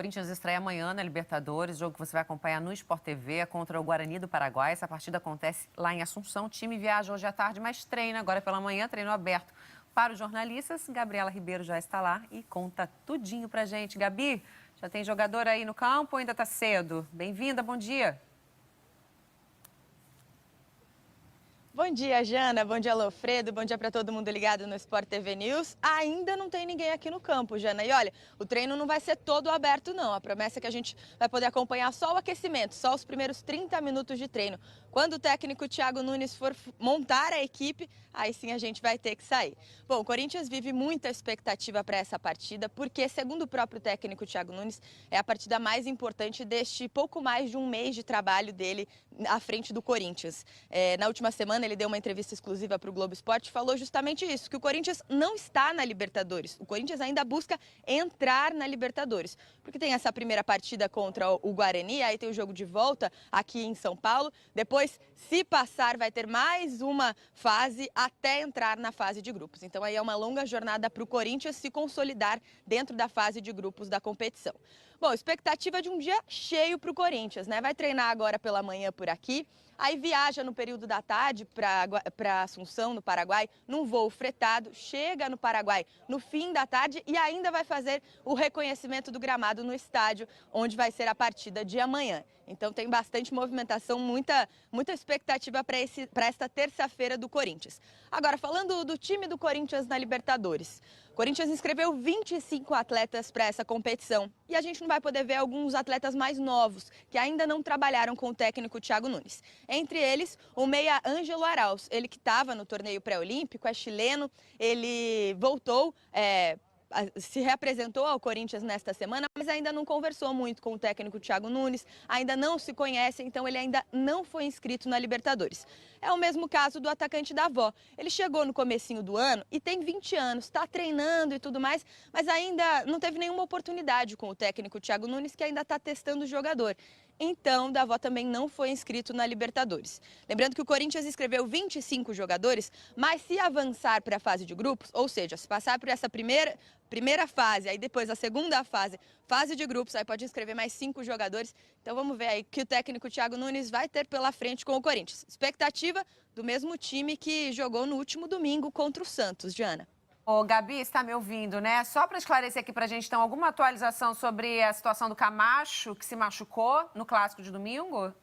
Corinthians estreia amanhã na Libertadores, jogo que você vai acompanhar no Sport TV, é contra o Guarani do Paraguai. Essa partida acontece lá em Assunção. O time viaja hoje à tarde, mas treina agora pela manhã, treino aberto para os jornalistas. Gabriela Ribeiro já está lá e conta tudinho pra gente. Gabi, já tem jogador aí no campo ou ainda está cedo? Bem-vinda, bom dia. Bom dia, Jana. Bom dia, Alfredo. Bom dia para todo mundo ligado no Sport TV News. Ainda não tem ninguém aqui no campo, Jana. E olha, o treino não vai ser todo aberto, não. A promessa é que a gente vai poder acompanhar só o aquecimento, só os primeiros 30 minutos de treino. Quando o técnico Thiago Nunes for montar a equipe, aí sim a gente vai ter que sair. Bom, o Corinthians vive muita expectativa para essa partida, porque, segundo o próprio técnico Thiago Nunes, é a partida mais importante deste pouco mais de um mês de trabalho dele à frente do Corinthians. Na última semana, ele deu uma entrevista exclusiva para o Globo Esporte e falou justamente isso, que o Corinthians não está na Libertadores. O Corinthians ainda busca entrar na Libertadores, porque tem essa primeira partida contra o Guarani, aí tem o jogo de volta aqui em São Paulo. Depois, se passar, vai ter mais uma fase até entrar na fase de grupos. Então aí é uma longa jornada para o Corinthians se consolidar dentro da fase de grupos da competição. Bom, expectativa de um dia cheio para o Corinthians, né? Vai treinar agora pela manhã por aqui, aí viaja no período da tarde para Assunção, no Paraguai, num voo fretado, chega no Paraguai no fim da tarde e ainda vai fazer o reconhecimento do gramado no estádio, onde vai ser a partida de amanhã. Então tem bastante movimentação, muita expectativa para esta terça-feira do Corinthians. Agora, falando do time do Corinthians na Libertadores. O Corinthians inscreveu 25 atletas para essa competição e a gente não vai poder ver alguns atletas mais novos que ainda não trabalharam com o técnico Thiago Nunes. Entre eles, o meia Ângelo Arauz, ele que estava no torneio pré-olímpico, é chileno, ele voltou, se reapresentou ao Corinthians nesta semana, mas ainda não conversou muito com o técnico Thiago Nunes, ainda não se conhece, então ele ainda não foi inscrito na Libertadores. É o mesmo caso do atacante Davó. Ele chegou no comecinho do ano e tem 20 anos, está treinando e tudo mais, mas ainda não teve nenhuma oportunidade com o técnico Thiago Nunes, que ainda está testando o jogador. Então, Davó também não foi inscrito na Libertadores. Lembrando que o Corinthians inscreveu 25 jogadores, mas se avançar para a fase de grupos, ou seja, se passar por essa primeira fase, aí depois a segunda fase de grupos, aí pode inscrever mais 5 jogadores. Então vamos ver aí que o técnico Thiago Nunes vai ter pela frente com o Corinthians. Expectativa do mesmo time que jogou no último domingo contra o Santos, Diana. Ô, Gabi, está me ouvindo, né? Só para esclarecer aqui para a gente, então, alguma atualização sobre a situação do Camacho, que se machucou no Clássico de domingo?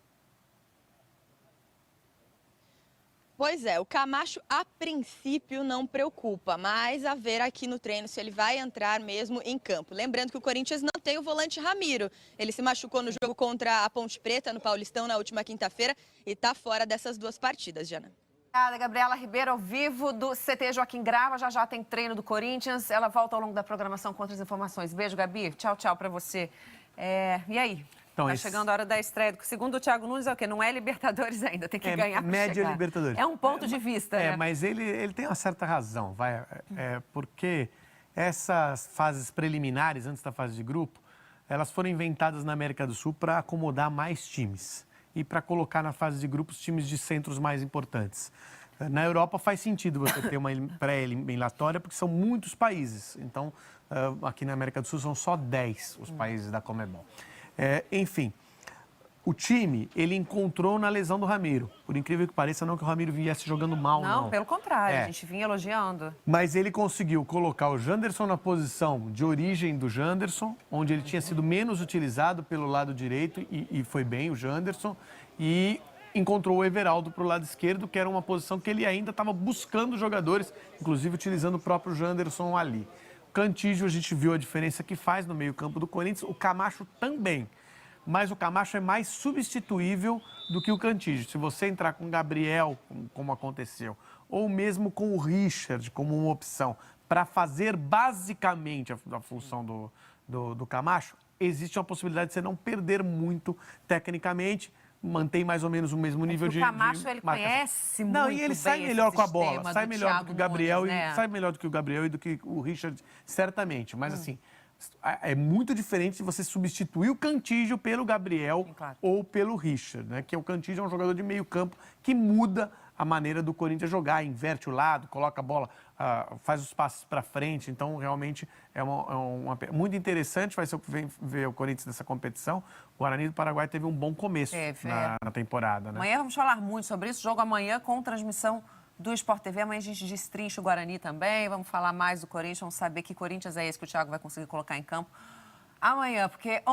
Pois é, o Camacho a princípio não preocupa, mas a ver aqui no treino se ele vai entrar mesmo em campo. Lembrando que o Corinthians não tem o volante Ramiro. Ele se machucou no jogo contra a Ponte Preta, no Paulistão, na última quinta-feira, e está fora dessas duas partidas, Jana. Obrigada, Gabriela Ribeiro, ao vivo do CT Joaquim Grava. Já tem treino do Corinthians. Ela volta ao longo da programação com outras informações. Beijo, Gabi. Tchau para você. E aí? Então, chegando a hora da estreia. Segundo o Thiago Nunes, é o quê? Não é Libertadores ainda, tem que ganhar para média chegar. Libertadores. É um ponto de vista, né? Mas ele tem uma certa razão, porque essas fases preliminares, antes da fase de grupo, elas foram inventadas na América do Sul para acomodar mais times e para colocar na fase de grupos times de centros mais importantes. Na Europa faz sentido você ter uma pré-eliminatória, porque são muitos países. Então, aqui na América do Sul são só 10 os países da Conmebol. Enfim, o time, ele encontrou na lesão do Ramiro. Por incrível que pareça, não que o Ramiro viesse jogando mal, não. Não, pelo contrário, a gente vinha elogiando. Mas ele conseguiu colocar o Janderson na posição de origem do Janderson, onde ele tinha sido menos utilizado pelo lado direito, e foi bem o Janderson, e encontrou o Everaldo para o lado esquerdo, que era uma posição que ele ainda estava buscando jogadores, inclusive utilizando o próprio Janderson ali. O Cantígio, a gente viu a diferença que faz no meio-campo do Corinthians, o Camacho também. Mas o Camacho é mais substituível do que o Cantígio. Se você entrar com o Gabriel, como aconteceu, ou mesmo com o Richard como uma opção, para fazer basicamente a função do Camacho, existe uma possibilidade de você não perder muito tecnicamente, mantém mais ou menos o mesmo nível de marcação. O Camacho, ele conhece muito bem. Não, e ele sai melhor com a bola, sai melhor do que o Gabriel, sai melhor do que o Gabriel e do que o Richard, certamente. Mas assim, é muito diferente de você substituir o Cantígio pelo Gabriel ou pelo Richard, né? Que o Cantígio é um jogador de meio campo que muda a maneira do Corinthians jogar, inverte o lado, coloca a bola, faz os passes para frente. Então, realmente, muito interessante vai ser ver o Corinthians nessa competição. O Guarani do Paraguai teve um bom começo na temporada, né? Amanhã vamos falar muito sobre isso. Jogo amanhã com transmissão do Sport TV. Amanhã a gente destrincha o Guarani também. Vamos falar mais do Corinthians, vamos saber que Corinthians é esse que o Thiago vai conseguir colocar em campo amanhã, porque